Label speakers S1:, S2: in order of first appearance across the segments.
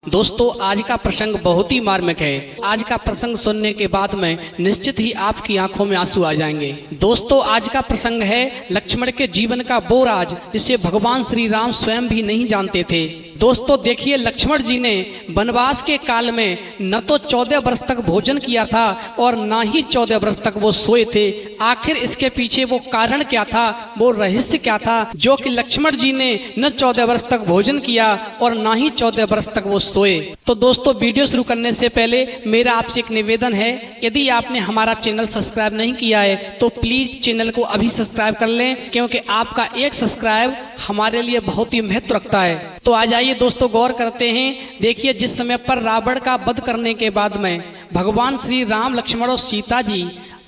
S1: दोस्तों आज का प्रसंग बहुत ही मार्मिक है। आज का प्रसंग सुनने के बाद में निश्चित ही आपकी आंखों में आंसू आ जाएंगे। दोस्तों आज का प्रसंग है लक्ष्मण के जीवन का वो राज जिसे भगवान श्री राम स्वयं भी नहीं जानते थे। दोस्तों देखिए, लक्ष्मण जी ने वनवास के काल में न तो 14 वर्ष तक भोजन किया था और न ही 14 वर्ष तक वो सोए थे। आखिर इसके पीछे वो कारण क्या था, वो रहस्य क्या था जो कि लक्ष्मण जी ने न 14 वर्ष तक भोजन किया और न ही 14 वर्ष तक वो सोए। तो दोस्तों वीडियो शुरू करने से पहले मेरा आपसे एक निवेदन है, यदि आपने हमारा चैनल सब्सक्राइब नहीं किया है तो प्लीज चैनल को अभी सब्सक्राइब कर लें, क्योंकि आपका एक सब्सक्राइब हमारे लिए बहुत ही महत्व रखता है। तो आ जाइए दोस्तों गौर करते हैं। देखिए, जिस समय पर रावण का वध करने के बाद में भगवान श्री राम, लक्ष्मण और सीता जी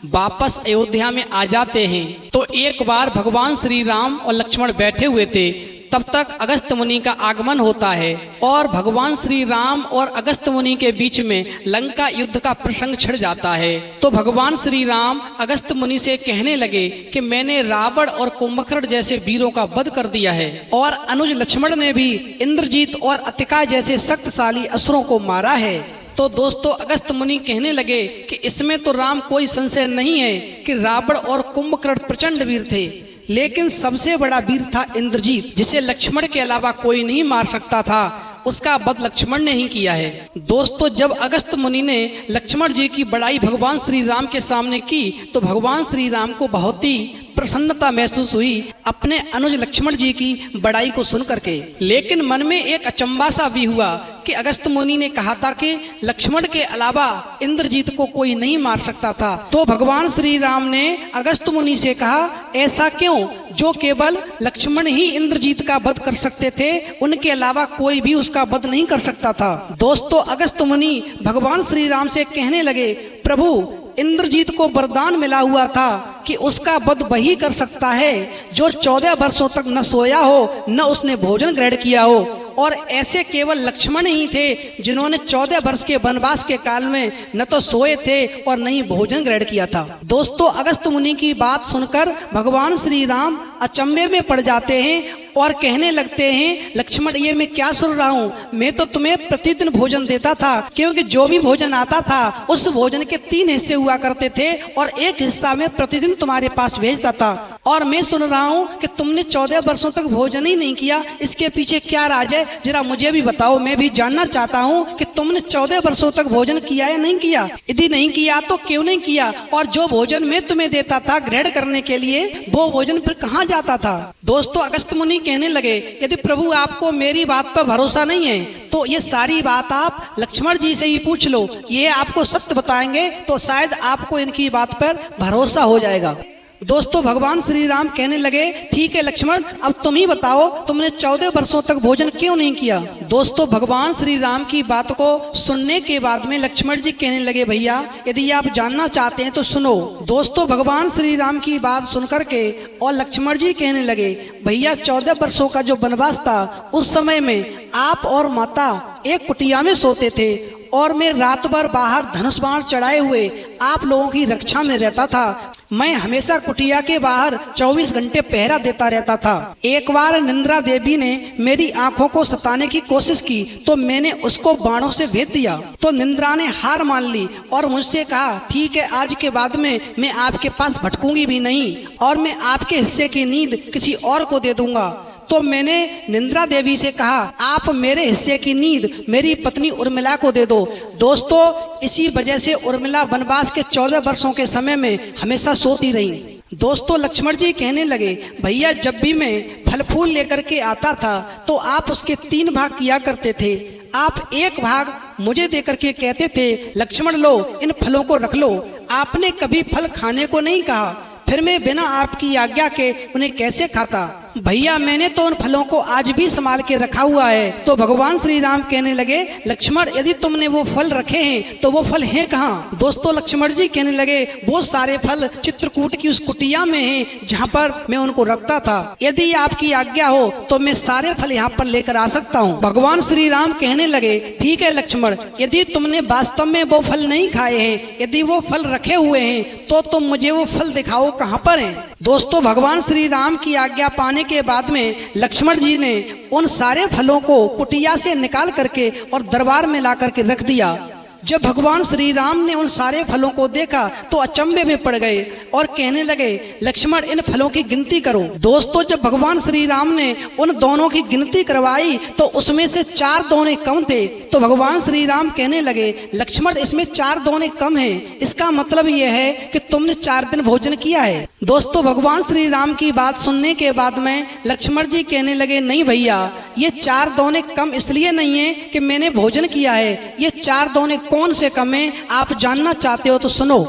S1: वापस अयोध्या में आ जाते हैं, तो एक बार भगवान श्री राम और लक्ष्मण बैठे हुए थे, तब तक अगस्त मुनि का आगमन होता है और भगवान श्री राम और अगस्त मुनि के बीच में लंका युद्ध का प्रसंग छिड़ जाता है। तो भगवान श्री राम अगस्त मुनि से कहने लगे कि मैंने रावण और कुंभकर्ण जैसे वीरों का वध कर दिया है और अनुज लक्ष्मण ने भी इंद्रजीत और अतिका जैसे शक्तिशाली असुरों को मारा है। तो दोस्तों अगस्त मुनि कहने लगे कि इसमें तो राम कोई संशय नहीं है कि रावण और कुंभकर्ण प्रचंड वीर थे, लेकिन सबसे बड़ा वीर था इंद्रजीत, जिसे लक्ष्मण के अलावा कोई नहीं मार सकता था। उसका वध लक्ष्मण ने ही किया है। दोस्तों जब अगस्त मुनि ने लक्ष्मण जी की बड़ाई भगवान श्री राम के सामने की तो भगवान श्री राम को बहुत ही प्रसन्नता महसूस हुई अपने अनुज लक्ष्मण जी की बड़ाई को सुन करके। लेकिन मन में एक अचंभा सा भी हुआ कि अगस्त मुनि ने कहा था कि लक्ष्मण के अलावा इंद्रजीत को कोई नहीं मार सकता था। तो भगवान श्री राम ने अगस्त मुनि से कहा, ऐसा क्यों, जो केवल लक्ष्मण ही इंद्रजीत का वध कर सकते थे, उनके अलावा कोई भी उसका वध नहीं कर सकता था। दोस्तों अगस्त मुनि भगवान श्री राम से कहने लगे, प्रभु इंद्रजीत को वरदान मिला हुआ था कि उसका वध वही कर सकता है जो 14 वर्षों तक न सोया हो न उसने भोजन ग्रहण किया हो, और ऐसे केवल लक्ष्मण ही थे जिन्होंने 14 वर्ष के वनवास के काल में न तो सोए थे और न ही भोजन ग्रहण किया था। दोस्तों अगस्त मुनि की बात सुनकर भगवान श्री राम अचंभे में पड़ जाते हैं और कहने लगते हैं, लक्ष्मण ये मैं क्या सुन रहा हूँ, मैं तो तुम्हें प्रतिदिन भोजन देता था, क्योंकि जो भी भोजन आता था उस भोजन के 3 हिस्से हुआ करते थे और एक हिस्सा मैं प्रतिदिन तुम्हारे पास भेजता था, और मैं सुन रहा हूँ कि तुमने 14 वर्षों तक भोजन ही नहीं किया। इसके पीछे क्या राज है, जरा मुझे भी बताओ, मैं भी जानना चाहता हूँ कि तुमने 14 वर्षों तक भोजन किया या नहीं किया। यदि नहीं किया तो क्यों नहीं किया, और जो भोजन मैं तुम्हें देता था ग्रहण करने के लिए, वो भोजन फिर कहाँ जाता था। दोस्तों अगस्त मुनि कहने लगे, यदि प्रभु आपको मेरी बात पर भरोसा नहीं है तो ये सारी बात आप लक्ष्मण जी से ही पूछ लो, ये आपको सत्य बताएंगे तो शायद आपको इनकी बात पर भरोसा हो जाएगा। दोस्तों भगवान श्री राम कहने लगे, ठीक है लक्ष्मण, अब तुम ही बताओ तुमने 14 वर्षों तक भोजन क्यों नहीं किया। दोस्तों भगवान श्री राम की बात को सुनने के बाद में लक्ष्मण जी कहने लगे, भैया यदि आप जानना चाहते हैं तो सुनो। दोस्तों भगवान श्री राम की बात सुनकर के और लक्ष्मण जी कहने लगे, भैया 14 वर्षों का जो वनवास था उस समय में आप और माता एक कुटिया में सोते थे और मैं रात भर बाहर धनुष बाण चढ़ाए हुए आप लोगों की रक्षा में रहता था। मैं हमेशा कुटिया के बाहर 24 घंटे पहरा देता रहता था। एक बार निंद्रा देवी ने मेरी आंखों को सताने की कोशिश की तो मैंने उसको बाणों से भेद दिया, तो निंद्रा ने हार मान ली और मुझसे कहा, ठीक है आज के बाद में मैं आपके पास भटकूंगी भी नहीं और मैं आपके हिस्से की नींद किसी और को दे दूंगा। तो मैंने निंद्रा देवी से कहा, आप मेरे हिस्से की नींद मेरी पत्नी उर्मिला को दे दो। दोस्तों इसी वजह से उर्मिला वनवास के 14 वर्षों के समय में हमेशा सोती रही। दोस्तों लक्ष्मण जी कहने लगे, भैया जब भी मैं फल फूल लेकर के आता था तो आप उसके 3 भाग किया करते थे। आप एक भाग मुझे देकर के कहते थे, लक्ष्मण लो इन फलों को रख लो। आपने कभी फल खाने को नहीं कहा, फिर मैं बिना आपकी आज्ञा के उन्हें कैसे खाता। भैया मैंने तो उन फलों को आज भी संभाल के रखा हुआ है। तो भगवान श्री राम कहने लगे, लक्ष्मण यदि तुमने वो फल रखे हैं तो वो फल हैं कहाँ। दोस्तों लक्ष्मण जी कहने लगे, वो सारे फल चित्रकूट की उस कुटिया में हैं जहाँ पर मैं उनको रखता था। यदि आपकी आज्ञा हो तो मैं सारे फल यहाँ पर लेकर आ सकता हूँ। भगवान श्री राम कहने लगे, ठीक है लक्ष्मण, यदि तुमने वास्तव में वो फल नहीं खाए हैं, यदि वो फल रखे हुए हैं तो तुम मुझे वो फल दिखाओ कहाँ पर हैं। दोस्तों भगवान श्री राम की आज्ञा पाने के बाद में लक्ष्मण जी ने उन सारे फलों को कुटिया से निकाल करके और दरबार में ला करके रख दिया। जब भगवान श्री राम ने उन सारे फलों को देखा तो अचंभे में पड़ गए और कहने लगे, लक्ष्मण इन फलों की गिनती करो। दोस्तों जब भगवान श्री राम ने उन दोनों की गिनती करवाई तो उसमें से 4 दोने कम थे। तो भगवान श्री राम कहने लगे, लक्ष्मण इसमें 4 दोने कम हैं, इसका मतलब यह है कि तुमने 4 दिन भोजन किया है। दोस्तों भगवान श्री राम की बात सुनने के बाद में लक्ष्मण जी कहने लगे, नहीं भैया, ये 4 दोने कम इसलिए नहीं है कि मैंने भोजन किया है, ये 4 दोने कौन से कम है आप जानना चाहते हो तो सुनो।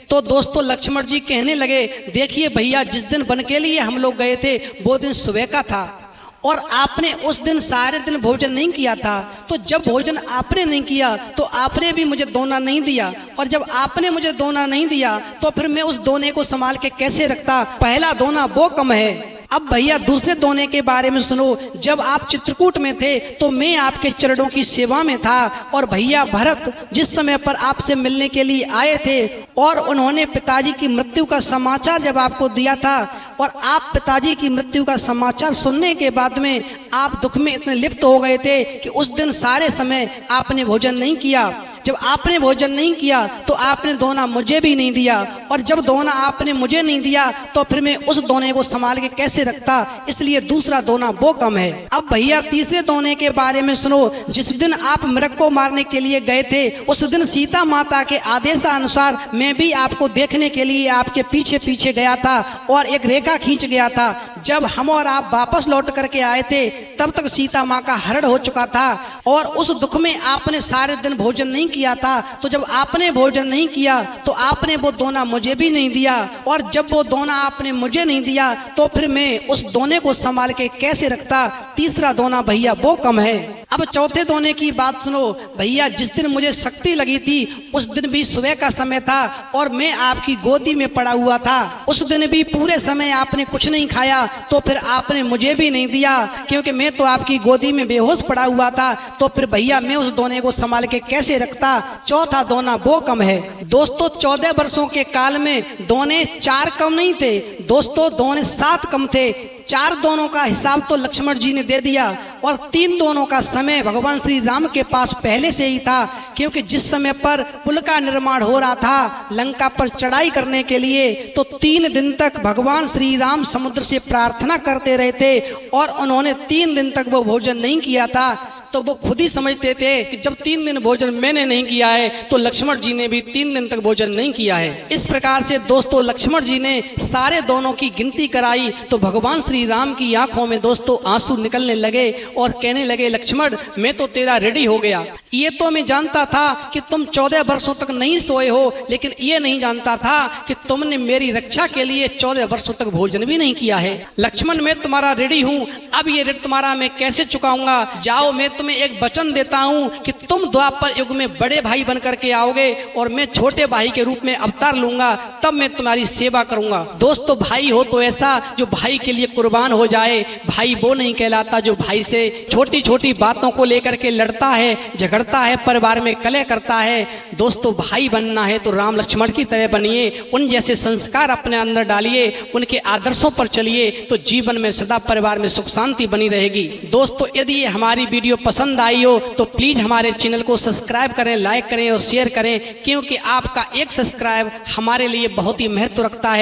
S1: तो दोस्तों लक्ष्मण जी कहने लगे, देखिए भैया, जिस दिन वन के लिए हम लोग गए थे वो दिन सुबह का था और आपने उस दिन सारे दिन भोजन नहीं किया था। तो जब भोजन आपने नहीं किया तो आपने भी मुझे दोना नहीं दिया, और जब आपने मुझे दोना नहीं दिया तो फिर मैं उस दोने को संभाल के कैसे रखता। पहला दोना वो कम है। अब भैया दूसरे दोने के बारे में सुनो। जब आप चित्रकूट में थे तो मैं आपके चरणों की सेवा में था, और भैया भरत जिस समय पर आपसे मिलने के लिए आए थे और उन्होंने पिताजी की मृत्यु का समाचार जब आपको दिया था, और आप पिताजी की मृत्यु का समाचार सुनने के बाद में आप दुख में इतने लिप्त हो गए थे कि उस दिन सारे समय आपने भोजन नहीं किया। जब आपने भोजन नहीं किया तो आपने दोना मुझे भी नहीं दिया, और जब दोना आपने मुझे नहीं दिया तो फिर मैं उस दोने को संभाल के कैसे रखता, इसलिए दूसरा दोना वो कम है। अब भैया तीसरे दोने के बारे में सुनो। जिस दिन आप मृग को मारने के लिए गए थे उस दिन सीता माता के आदेशानुसार मैं भी आपको देखने के लिए आपके पीछे पीछे गया था और एक रेखा खींच गया था। जब हम और आप वापस लौट करके आए थे तब तक सीता माँ का हरण हो चुका था, और उस दुख में आपने सारे दिन भोजन नहीं किया था। तो जब आपने भोजन नहीं किया तो आपने वो दोना मुझे भी नहीं दिया, और जब वो दोना आपने मुझे नहीं दिया तो फिर मैं उस दोने को संभाल के कैसे रखता। तीसरा दोना भैया वो कम है। अब चौथे दोने की बात सुनो। भैया जिस दिन मुझे शक्ति लगी थी उस दिन भी सुबह का समय था और मैं आपकी गोदी में पड़ा हुआ था। उस दिन भी पूरे समय आपने कुछ नहीं खाया, तो फिर आपने मुझे भी नहीं दिया क्योंकि मैं तो आपकी गोदी में बेहोश पड़ा हुआ था। तो फिर भैया मैं उस दोने को संभाल के कैसे रखता। चौथा दोना वो कम है। दोस्तों 14 वर्षों के काल में दोने 4 कम नहीं थे दोस्तों, दोने 7 कम थे। 4 दोनों का हिसाब तो लक्ष्मण जी ने दे दिया, और 3 दोनों का समय भगवान श्री राम के पास पहले से ही था, क्योंकि जिस समय पर पुल का निर्माण हो रहा था लंका पर चढ़ाई करने के लिए, तो 3 दिन तक भगवान श्री राम समुद्र से प्रार्थना करते रहे थे, और उन्होंने 3 दिन तक वो भोजन नहीं किया था। तो वो खुद ही समझते थे कि जब 3 दिन भोजन मैंने नहीं किया है तो लक्ष्मण जी ने भी 3 दिन तक भोजन नहीं किया है। इस प्रकार से दोस्तों लक्ष्मण जी ने सारे दोनों की गिनती कराई तो भगवान श्री राम की आंखों में दोस्तों आंसू निकलने लगे और कहने लगे, लक्ष्मण मैं तो तेरा रेडी हो गया। ये तो मैं जानता था कि तुम 14 वर्षों तक नहीं सोए हो, लेकिन ये नहीं जानता था कि तुमने मेरी रक्षा के लिए 14 वर्षों तक भोजन भी नहीं किया है। लक्ष्मण मैं तुम्हारा रेडी हूँ, अब ये ऋण तुम्हारा मैं कैसे चुकाऊंगा। जाओ मैं तुम्हें एक वचन देता हूँ कि तुम द्वापर युग में बड़े भाई बन करके आओगे और मैं छोटे भाई के रूप में अवतार लूंगा, तब मैं तुम्हारी सेवा करूंगा। दोस्तों भाई हो तो ऐसा जो भाई के लिए कुर्बान हो जाए। भाई वो नहीं कहलाता जो भाई से छोटी छोटी बातों को लेकर के लड़ता है, झगड़ता है, परिवार में कलह करता है। दोस्तों भाई बनना है तो राम लक्ष्मण की तरह बनिए, उन जैसे संस्कार अपने अंदर डालिए, उनके आदर्शों पर चलिए, तो जीवन में सदा परिवार में सुख शांति बनी रहेगी। दोस्तों यदि ये हमारी वीडियो पसंद आई हो तो प्लीज हमारे चैनल को सब्सक्राइब करें, लाइक करें और शेयर करें, क्योंकि आपका एक सब्सक्राइब हमारे लिए बहुत ही महत्व रखता है।